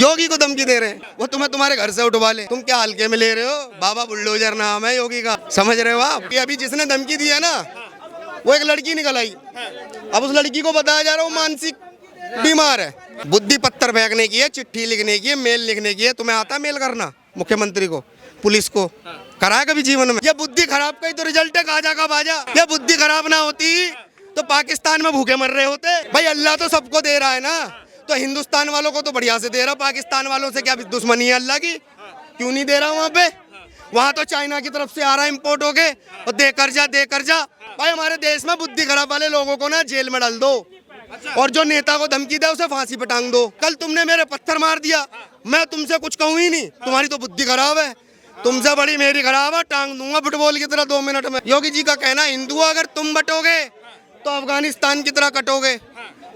योगी को धमकी दे रहे हैं, वो तुम्हें तुम्हारे घर से उठवा ले। तुम क्या हल्के में ले रहे हो? बाबा बुलडोजर नाम है योगी का, समझ रहे हो आप? अभी जिसने धमकी दी है ना, वो एक लड़की निकल आई। अब उस लड़की को बताया जा रहा है वो मानसिक बीमार है। बुद्धि पत्थर फेंकने की है, चिट्ठी लिखने की है, मेल लिखने की है। तुम्हें आता है मेल करना? मुख्यमंत्री को, पुलिस को कराया कभी जीवन में? ये बुद्धि खराब का ही तो रिजल्ट है, खाजा का बाजा। ये बुद्धि खराब ना होती तो पाकिस्तान में भूखे मर रहे होते। भाई अल्लाह तो सबको दे रहा है ना, तो हिंदुस्तान वालों को तो बढ़िया से दे रहा, पाकिस्तान वालों से क्या दुश्मनी है अल्लाह की? क्यों नहीं दे रहा वहाँ पे? वहाँ तो चाइना की तरफ से आ रहा है इम्पोर्ट होके, और दे कर जा। भाई हमारे देश में बुद्धि खराब वाले लोगों को ना जेल में डाल दो, और जो नेता को धमकी दे उसे फांसी पे टांग दो। कल तुमने मेरे पत्थर मार दिया, मैं तुमसे कुछ कहूँ ही नहीं, तुम्हारी तो बुद्धि खराब है। तुमसे बड़ी मेरी खराब है, टांग दूंगा फुटबॉल की तरह 2 मिनट में। योगी जी का कहना, हिंदू अगर तुम बटोगे तो अफगानिस्तान की तरह कटोगे,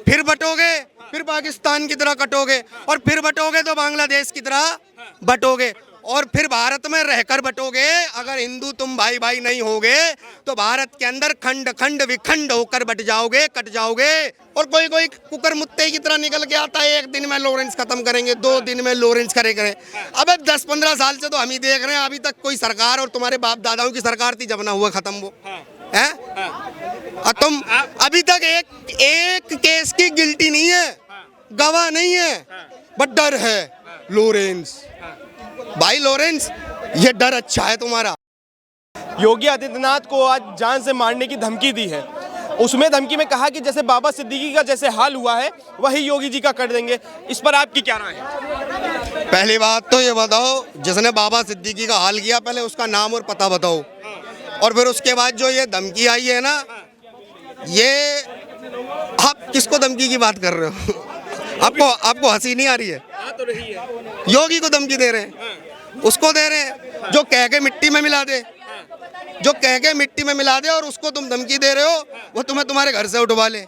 फिर बटोगे फिर पाकिस्तान की तरह कटोगे, और फिर बटोगे तो बांग्लादेश की तरह बटोगे, और फिर भारत में रहकर बटोगे। अगर हिंदू तुम भाई भाई नहीं होगे तो भारत के अंदर खंड खंड विखंड होकर बट जाओगे, कट जाओगे। और कोई कोई कुकर मुत्ते की तरह निकल के आता है, 1 दिन में लॉरेंस खत्म करेंगे, 2 दिन में लॉरेंस करेंगे। अब 10-15 साल से तो हम ही देख रहे हैं, अभी तक कोई सरकार, और तुम्हारे बाप दादाओं की सरकार थी जब ना हुआ खत्म वो है। तुम अभी तक एक केस की गिल्टी नहीं है, गवाह नहीं है, बट डर है। लॉरेंस भाई, लॉरेंस ये डर अच्छा है तुम्हारा। योगी आदित्यनाथ को आज जान से मारने की धमकी दी है। उसमें धमकी में कहा कि जैसे बाबा सिद्दीकी का जैसे हाल हुआ है वही योगी जी का कर देंगे। इस पर आपकी क्या राय है? पहली बात तो ये बताओ, जिसने बाबा सिद्दीकी का हाल किया पहले उसका नाम और पता बताओ, और फिर उसके बाद जो ये धमकी आई है ना, ये आप किसको धमकी की बात कर रहे हो? आपको हंसी नहीं आ रही है? तो रही है। योगी को धमकी दे रहे हैं, उसको दे रहे हैं जो कह के मिट्टी में मिला दे, और उसको तुम धमकी दे रहे हो वो तुम्हें तुम्हारे घर से उठवा ले।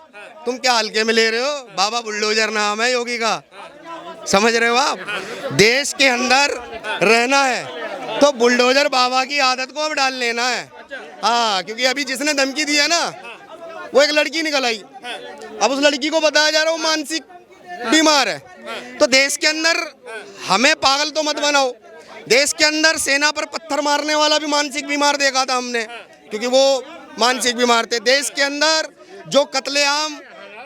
तुम क्या हल्के में ले रहे हो? बाबा बुलडोजर नाम है योगी का, समझ रहे हो आप? देश के अंदर रहना है तो बुलडोजर बाबा की आदत को अब डाल लेना है। हाँ, क्योंकि अभी जिसने धमकी दी है ना, वो एक लड़की निकल आई। अब उस लड़की को बताया जा रहा है वो मानसिक बीमार है। तो देश के अंदर हमें पागल तो मत बनाओ। देश के अंदर सेना पर पत्थर मारने वाला भी मानसिक बीमार देखा था हमने, क्योंकि वो मानसिक बीमार थे। देश के अंदर जो कत्लेआम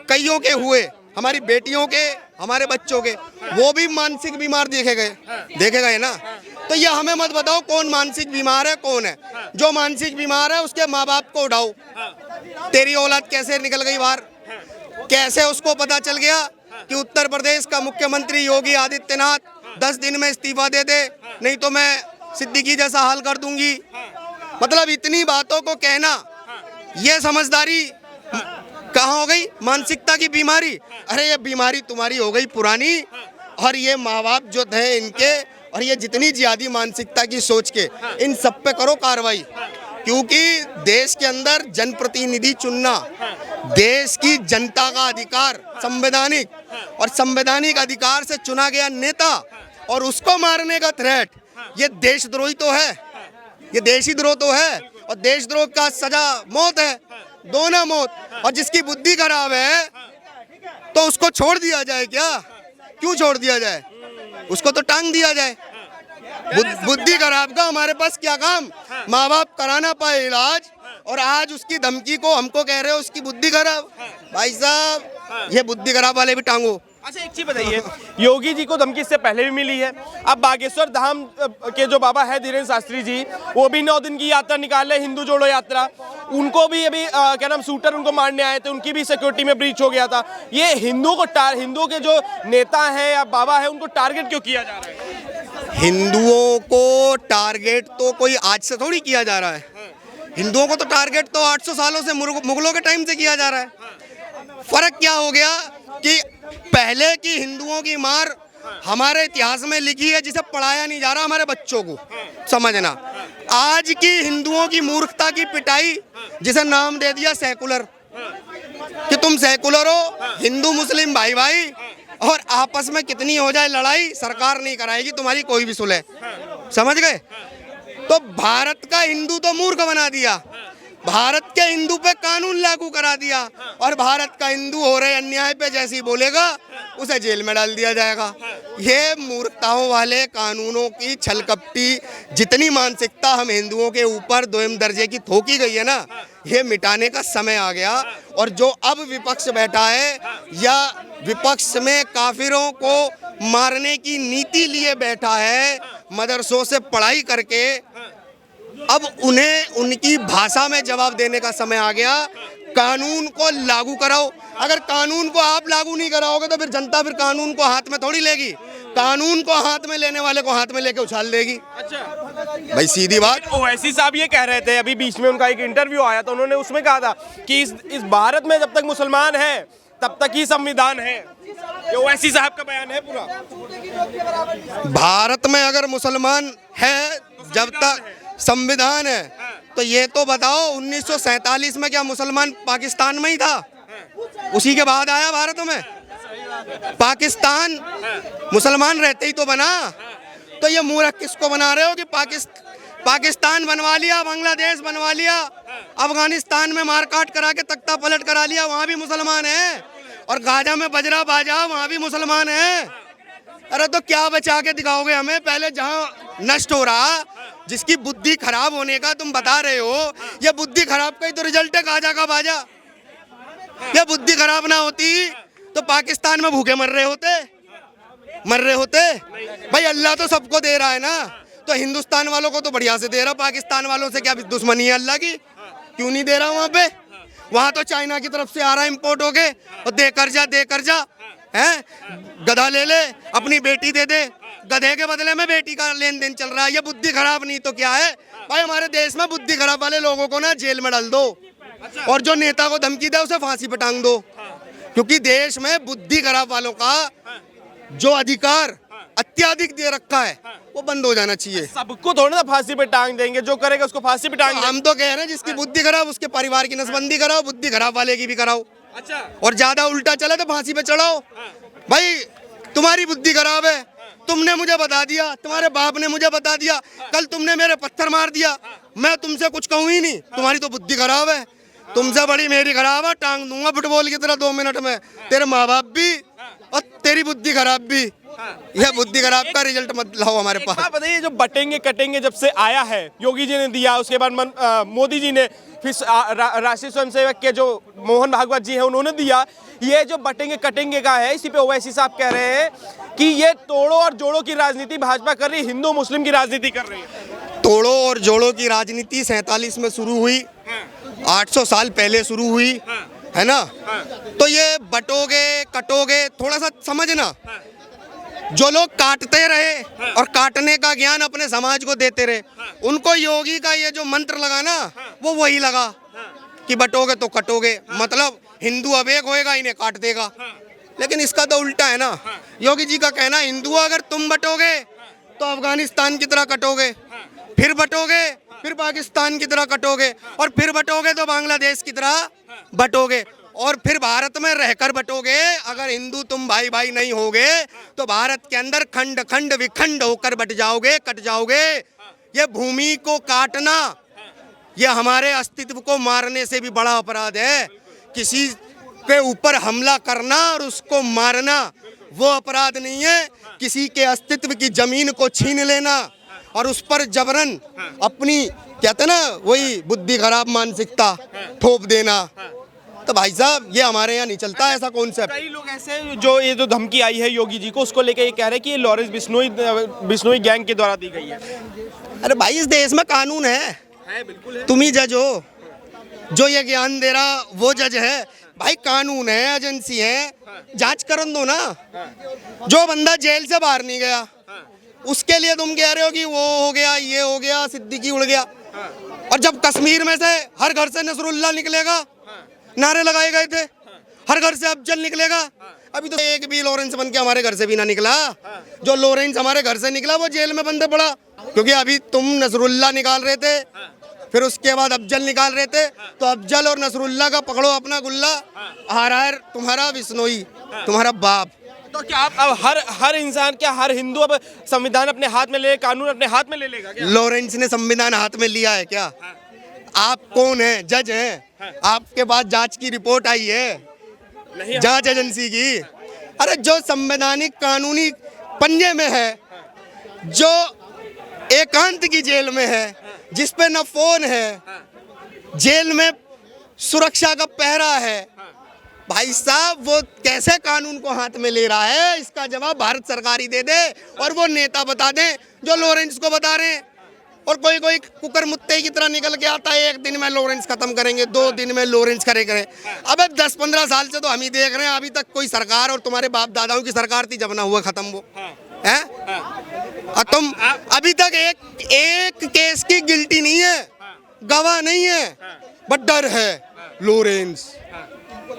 कईयों के हुए, हमारी बेटियों के, हमारे बच्चों के, वो भी मानसिक बीमार देखे गए ना। तो ये हमें मत बताओ कौन मानसिक बीमार है, कौन है। जो मानसिक बीमार है उसके माँ बाप को उठाओ। तेरी औलाद कैसे निकल गई बाहर? कैसे उसको पता चल गया कि उत्तर प्रदेश का मुख्यमंत्री योगी आदित्यनाथ 10 दिन में इस्तीफा दे दे, नहीं तो मैं सिद्दीकी जैसा हाल कर दूंगी? मतलब इतनी बातों को कहना, ये समझदारी कहाँ हो गई? मानसिकता की बीमारी। अरे ये बीमारी तुम्हारी हो गई पुरानी, और ये माँ बाप जो थे इनके, और ये जितनी ज्यादा मानसिकता की सोच के, इन सब पे करो कार्रवाई। क्योंकि देश के अंदर जनप्रतिनिधि चुनना देश की जनता का अधिकार, संवैधानिक, और संवैधानिक अधिकार से चुना गया नेता, और उसको मारने का थ्रेट, ये देशद्रोही तो है, ये देशद्रोह तो है। और देशद्रोह का सजा मौत है, दोनों मौत। और जिसकी बुद्धि खराब है तो उसको छोड़ दिया जाए क्या? क्यों छोड़ दिया जाए? उसको तो टांग दिया जाए। बुद्धि खराब का हमारे पास क्या काम? माँ बाप कराना पाए इलाज, और आज उसकी धमकी को हमको कह रहे हो उसकी बुद्धि खराब। भाई साहब, ये बुद्धि खराब वाले भी टांगो। अच्छा, एक चीज बताइए, योगी जी को धमकी इससे पहले भी मिली है। अब बागेश्वर धाम के जो बाबा है धीरेन्द्र शास्त्री जी, वो भी 9 दिन की यात्रा निकाल रहे, हिंदू जोड़ो यात्रा। उनको भी अभी क्या नाम, शूटर उनको मारने आए थे, उनकी भी सिक्योरिटी में ब्रीच हो गया था। ये हिंदुओं के जो नेता है या बाबा है, उनको टारगेट क्यों किया जा रहा है? हिंदुओं को टारगेट तो कोई आज से थोड़ी किया जा रहा है। हिंदुओं को तो टारगेट तो 800 सालों से, मुगलों के टाइम से किया जा रहा है। फर्क क्या हो गया कि पहले की हिंदुओं की मार हमारे इतिहास में लिखी है, जिसे पढ़ाया नहीं जा रहा हमारे बच्चों को, समझना। आज की हिंदुओं की मूर्खता की पिटाई, जिसे नाम दे दिया सेकुलर, कि तुम सेकुलर हो, हिंदू मुस्लिम भाई भाई, और आपस में कितनी हो जाए लड़ाई, सरकार नहीं कराएगी तुम्हारी कोई भी सुलह, समझ गए? तो भारत का हिंदू तो मूर्ख बना दिया, भारत के हिंदू पे कानून लागू करा दिया, और भारत का हिंदू हो रहे अन्याय पे जैसे ही बोलेगा उसे जेल में डाल दिया जाएगा। ये मूर्खताओं वाले कानूनों की छलकपटी जितनी मानसिकता हम हिंदुओं के ऊपर दोयम दर्जे की थोकी गई है ना, ये मिटाने का समय आ गया। और जो अब विपक्ष बैठा है या विपक्ष में काफिरों को मारने की नीति लिए बैठा है, मदरसों से पढ़ाई करके, अब उन्हें उनकी भाषा में जवाब देने का समय आ गया। कानून को लागू कराओ। अगर कानून को आप लागू नहीं कराओगे तो फिर जनता फिर कानून को हाथ में थोड़ी लेगी, कानून को हाथ में लेने वाले को हाथ में लेके उछाल देगी। अच्छा भाई सीधी बात। ओवैसी साहब ये कह रहे थे, अभी बीच में उनका एक इंटरव्यू आया तो उन्होंने उसमें कहा था कि इस भारत में जब तक मुसलमान है तब तक ही संविधान है। ये ओवैसी साहब का बयान है पूरा। भारत में अगर मुसलमान है जब तक संविधान है, तो ये तो बताओ 1947 में क्या मुसलमान पाकिस्तान में ही था? उसी के बाद आया भारत में। पाकिस्तान मुसलमान रहते ही तो बना। तो ये मूर्ख किसको बना रहे हो कि पाकिस्तान बनवा लिया, बांग्लादेश बनवा लिया, अफगानिस्तान में मारकाट करा के तख्ता पलट करा लिया, वहाँ भी मुसलमान है। और गाजा में बजरा बाजा, वहाँ भी मुसलमान है। अरे तो क्या बचा के दिखाओगे हमें? पहले जहाँ नष्ट हो रहा, जिसकी बुद्धि खराब होने का तुम बता रहे हो, ये बुद्धि खराब का ही तो रिजल्ट है गाजा का बाजा। ये बुद्धि खराब ना होती तो पाकिस्तान में भूखे मर रहे होते। भाई अल्लाह तो सबको दे रहा है ना, तो हिंदुस्तान वालों को तो बढ़िया से दे रहा, पाकिस्तान वालों से क्या दुश्मनी है अल्लाह की? क्यों नहीं दे रहा वहाँ पे? वहाँ तो चाइना की तरफ से आ रहा इम्पोर्ट हो के, और दे कर जा हैं, गधा ले अपनी बेटी दे दे, गधे के बदले में बेटी का लेन देन चल रहा है। ये बुद्धि खराब नहीं तो क्या है? भाई हमारे देश में बुद्धि खराब वाले लोगों को ना जेल में डाल दो, और जो नेता को धमकी दे उसे फांसी पे टांग दो, क्योंकि देश में बुद्धि खराब वालों का जो अधिकार अत्याधिक दे रखा है वो बंद हो जाना चाहिए। सबको थोड़ा ना फांसी पे टांग देंगे, जो करेगा उसको फांसी पे टांग देंगे। हम तो कह रहे हैं जिसकी बुद्धि खराब उसके परिवार की नसबंदी कराओ, बुद्धि खराब वाले की भी कराओ। अच्छा, और ज्यादा उल्टा चले तो फांसी पे चढ़ाओ। भाई तुम्हारी बुद्धि खराब है, तुमने मुझे बता दिया, तुम्हारे बाप ने मुझे बता दिया, कल तुमने मेरे पत्थर मार दिया, मैं तुमसे कुछ कहूँ ही नहीं, तुम्हारी तो बुद्धि खराब है। तुमसे बड़ी मेरी खराब है, टांग दूंगा फुटबॉल की तरह 2 मिनट में, तेरे माँ बाप भी और तेरी बुद्धि खराब भी। यह बुद्धि खराब का रिजल्ट मत लाओ हमारे पास। आप बताइए, जो बटेंगे कटेंगे जब से आया है, योगी जी ने दिया, उसके बाद मोदी जी ने, फिर राष्ट्रीय स्वयंसेवक के जो मोहन भागवत जी हैं उन्होंने दिया। ये जो बटेंगे कटेंगे का है, इसी पे ओवैसी साहब कह रहे हैं कि ये तोड़ो और जोड़ो की राजनीति भाजपा कर रही, हिंदू मुस्लिम की राजनीति कर रही है। तोड़ो और जोड़ो की राजनीति 47 में शुरू हुई, 800 साल पहले शुरू हुई, है ना? तो ये बटोगे कटोगे थोड़ा सा समझना। जो लोग काटते रहे और काटने का ज्ञान अपने समाज को देते रहे, उनको योगी का ये जो मंत्र लगा ना, वो वही लगा कि बटोगे तो कटोगे, मतलब हिंदू अब एक होएगा, इन्हें काट देगा। लेकिन इसका तो उल्टा है ना। योगी जी का कहना, हिंदू अगर तुम बटोगे तो अफगानिस्तान की तरह कटोगे, फिर बटोगे फिर पाकिस्तान की तरह कटोगे, और फिर बटोगे तो बांग्लादेश की तरह बटोगे, और फिर भारत में रहकर बटोगे। अगर हिंदू तुम भाई भाई नहीं होगे तो भारत के अंदर खंड खंड विखंड होकर बट जाओगे, कट जाओगे। ये भूमि को काटना, ये हमारे अस्तित्व को मारने से भी बड़ा अपराध है। किसी के ऊपर हमला करना और उसको मारना वो अपराध नहीं है। किसी के अस्तित्व की जमीन को छीन लेना और उस पर जबरन अपनी, कहते ना, वही बुद्धि खराब मानसिकता थोप देना, तो भाई साहब ये हमारे यहाँ नहीं चलता ऐसा कॉन्सेप्ट। कई लोग ऐसे हैं जो ये जो धमकी आई है योगी जी को, उसको लेके ये कह रहे हैं कि ये लॉरेंस बिश्नोई गैंग के द्वारा दी गई है। अरे भाई इस देश में कानून है, बिल्कुल है। तुम ही जज हो, जो ये ज्ञान दे रहा वो जज है। भाई कानून है, एजेंसी है, जांच करन दो ना। जो बंदा जेल से बाहर नहीं गया उसके लिए तुम कह रहे हो कि वो हो गया, ये हो गया, सिद्दीकी उड़ गया। और जब कश्मीर में से हर घर से नसरुल्लाह निकलेगा, नारे लगाए गए थे, हर घर से अफजल निकलेगा, अभी तो एक भी लॉरेंस बन के हमारे घर से भी ना निकला। जो लॉरेंस हमारे घर से निकला वो जेल में बंद पड़ा, क्योंकि अभी तुम नसरुल्लाह निकाल रहे थे, फिर उसके बाद अफजल निकाल रहे थे, तो अफजल और नसरुल्लाह का पकड़ो अपना गुल्ला, हारा है तुम्हारा बिश्नोई, तुम्हारा बाप। तो क्या आप अब हर इंसान, क्या हर हिंदू अब संविधान अपने हाथ में ले, कानून अपने हाथ में ले लेगा क्या? लॉरेंस ने संविधान हाथ में लिया है क्या? आप कौन है? जज हैं? आपके पास जांच की रिपोर्ट आई है, जांच एजेंसी की। अरे जो संवैधानिक कानूनी पंजे में है, जो एकांत की जेल में है, जिस पे न फोन है, जेल में सुरक्षा का पहरा है, भाई साहब वो कैसे कानून को हाथ में ले रहा है, इसका जवाब भारत सरकार ही दे दे और वो नेता बता दें जो लॉरेंस को बता रहे हैं। और कोई कोई कुकर मुत्ते की तरह निकल के आता है, 1 दिन में लॉरेंस खत्म करेंगे, 2 दिन में लॉरेंस करेंगे। अब 10-15 साल से तो हम ही देख रहे हैं, अभी तक कोई सरकार, और तुम्हारे बाप दादाओं की सरकार थी जब ना हुआ खत्म वो है। और तुम अभी तक एक केस की गिल्टी नहीं है, गवाह नहीं है, बट डर है लॉरेंस।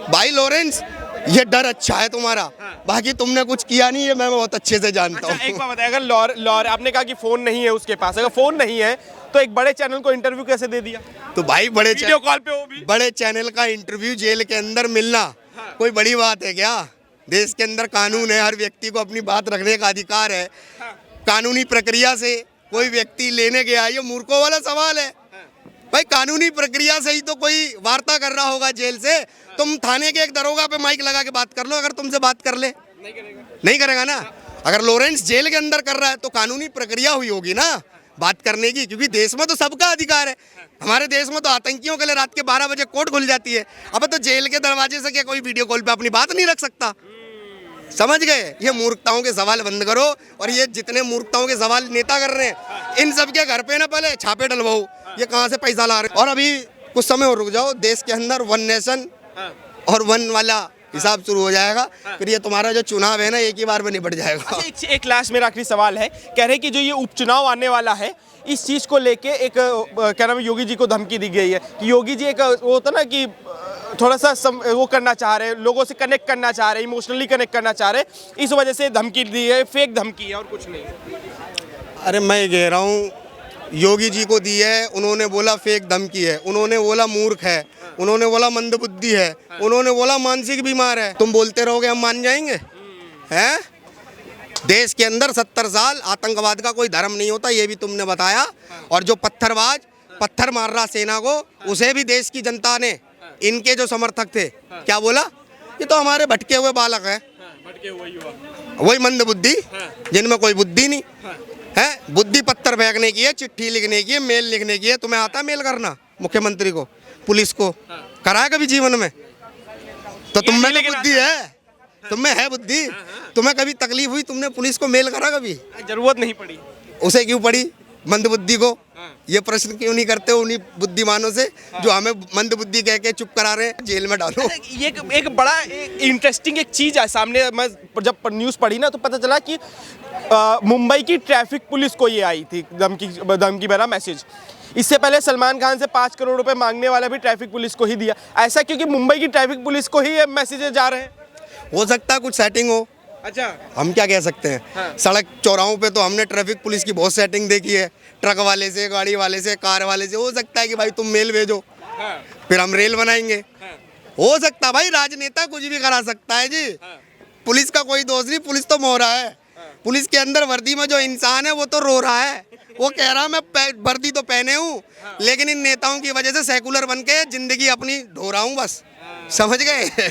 भाई लॉरेंस, ये डर अच्छा है तुम्हारा, बाकी तुमने कुछ किया नहीं है, मैं बहुत अच्छे से जानता हूँ। अच्छा, एक बात बताइए, अगर लॉर आपने कहा कि फोन नहीं है उसके पास, अगर फोन नहीं है तो एक बड़े चैनल को इंटरव्यू कैसे दे दिया? तो भाई वीडियो कॉल पे वो भी बड़े चैनल का इंटरव्यू जेल के अंदर मिलना कोई बड़ी बात है क्या? देश के अंदर कानून है, हर व्यक्ति को अपनी बात रखने का अधिकार है। कानूनी प्रक्रिया से कोई व्यक्ति लेने गया, ये मूर्खों वाला सवाल है भाई। कानूनी प्रक्रिया से ही तो कोई वार्ता कर रहा होगा जेल से। तुम थाने के एक दरोगा पे माइक लगा के बात कर लो, अगर तुमसे बात कर ले, नहीं करेगा ना। अगर लॉरेंस जेल के अंदर कर रहा है तो कानूनी प्रक्रिया हुई होगी ना बात करने की, क्योंकि देश में तो सबका अधिकार है। हमारे देश में तो आतंकियों के लिए रात के 12 बजे कोर्ट खुल जाती है, अब तो जेल के दरवाजे से क्या कोई वीडियो कॉल पे अपनी बात नहीं रख सकता? समझ गए? ये मूर्खताओं के सवाल बंद करो, और ये जितने मूर्खताओं के सवाल नेता कर रहे हैं, इन सब के घर पे ना पहले छापे डलवाओ, ये कहाँ से पैसा ला रहे। और अभी कुछ समय और रुक जाओ, देश के अंदर 1 नेशन और 1 वाला हिसाब शुरू हो जाएगा, फिर ये तुम्हारा जो चुनाव है ना एक ही बार में निपट जाएगा। अच्छा, एक लास्ट मेरा आखिरी सवाल है, कह रहे कि जो ये उपचुनाव आने वाला है, इस चीज को लेके एक क्या नाम है, योगी जी को धमकी दी गई है कि योगी जी एक वो होता ना कि थोड़ा सा वो करना चाह रहे हैं, लोगों से कनेक्ट करना चाह रहे हैं, इमोशनली कनेक्ट करना चाह रहे हैं, इस वजह से धमकी दी है, फेक धमकी है और कुछ नहीं। अरे मैं कह रहा हूँ योगी जी को दी है, उन्होंने बोला फेक धमकी है, उन्होंने बोला मूर्ख है, उन्होंने बोला मंदबुद्धि है, उन्होंने बोला मानसिक बीमार है। तुम बोलते रहोगे हम मान जाएंगे? हैं? देश के अंदर 70 साल आतंकवाद का कोई धर्म नहीं होता, ये भी तुमने बताया। और जो पत्थर मार रहा सेना को, उसे भी देश की जनता ने, इनके जो समर्थक थे, क्या बोला? ये तो हमारे भटके हुए बालक है, वही मंदबुद्धि जिनमें कोई बुद्धि नहीं है। बुद्धि पत्थर फेंकने की है, चिट्ठी लिखने की है, मेल लिखने की है। तुम्हें आता है मेल करना? मुख्यमंत्री को, पुलिस को कराया कभी जीवन में? तो तुम में तो बुद्धि है, तुम्हें है बुद्धि। तुम्हें कभी तकलीफ हुई, तुमने पुलिस को मेल करा कभी? जरूरत नहीं पड़ी। उसे क्यों पड़ी, मंदबुद्धि को? ये प्रश्न क्यों नहीं करते उन्हीं बुद्धिमानों से जो हमें मंदबुद्धि कह के चुप करा रहे हैं? जेल में डालो। ये एक बड़ा इंटरेस्टिंग एक चीज है सामने, मैं जब न्यूज़ पढ़ी ना तो पता चला कि मुंबई की ट्रैफिक पुलिस को ये आई थी धमकी भरा मैसेज। इससे पहले सलमान खान से 5 करोड़ रुपए मांगने वाला भी ट्रैफिक पुलिस को ही दिया। ऐसा क्योंकि मुंबई की ट्रैफिक पुलिस को ही ये मैसेजेस जा रहे हैं। हो सकता है कुछ सेटिंग हो। अच्छा, हम क्या कह सकते हैं? हाँ। सड़क चौराहों पे तो हमने ट्रैफिक पुलिस की बहुत सेटिंग देखी है, ट्रक वाले से, गाड़ी वाले से, कार वाले से। हो सकता है कि भाई तुम मेल भेजो, हाँ। फिर हम रेल बनाएंगे। हाँ। हो सकता है भाई, राजनेता कुछ भी करा सकता है जी। हाँ। पुलिस का कोई दोष नहीं, पुलिस तो मोहरा है। पुलिस के अंदर वर्दी में जो इंसान है वो तो रो रहा है, वो कह रहा है मैं वर्दी तो पहने हूँ, लेकिन इन नेताओं की वजह से सेकुलर बन के जिंदगी अपनी ढो रहा हूँ बस। समझ गए?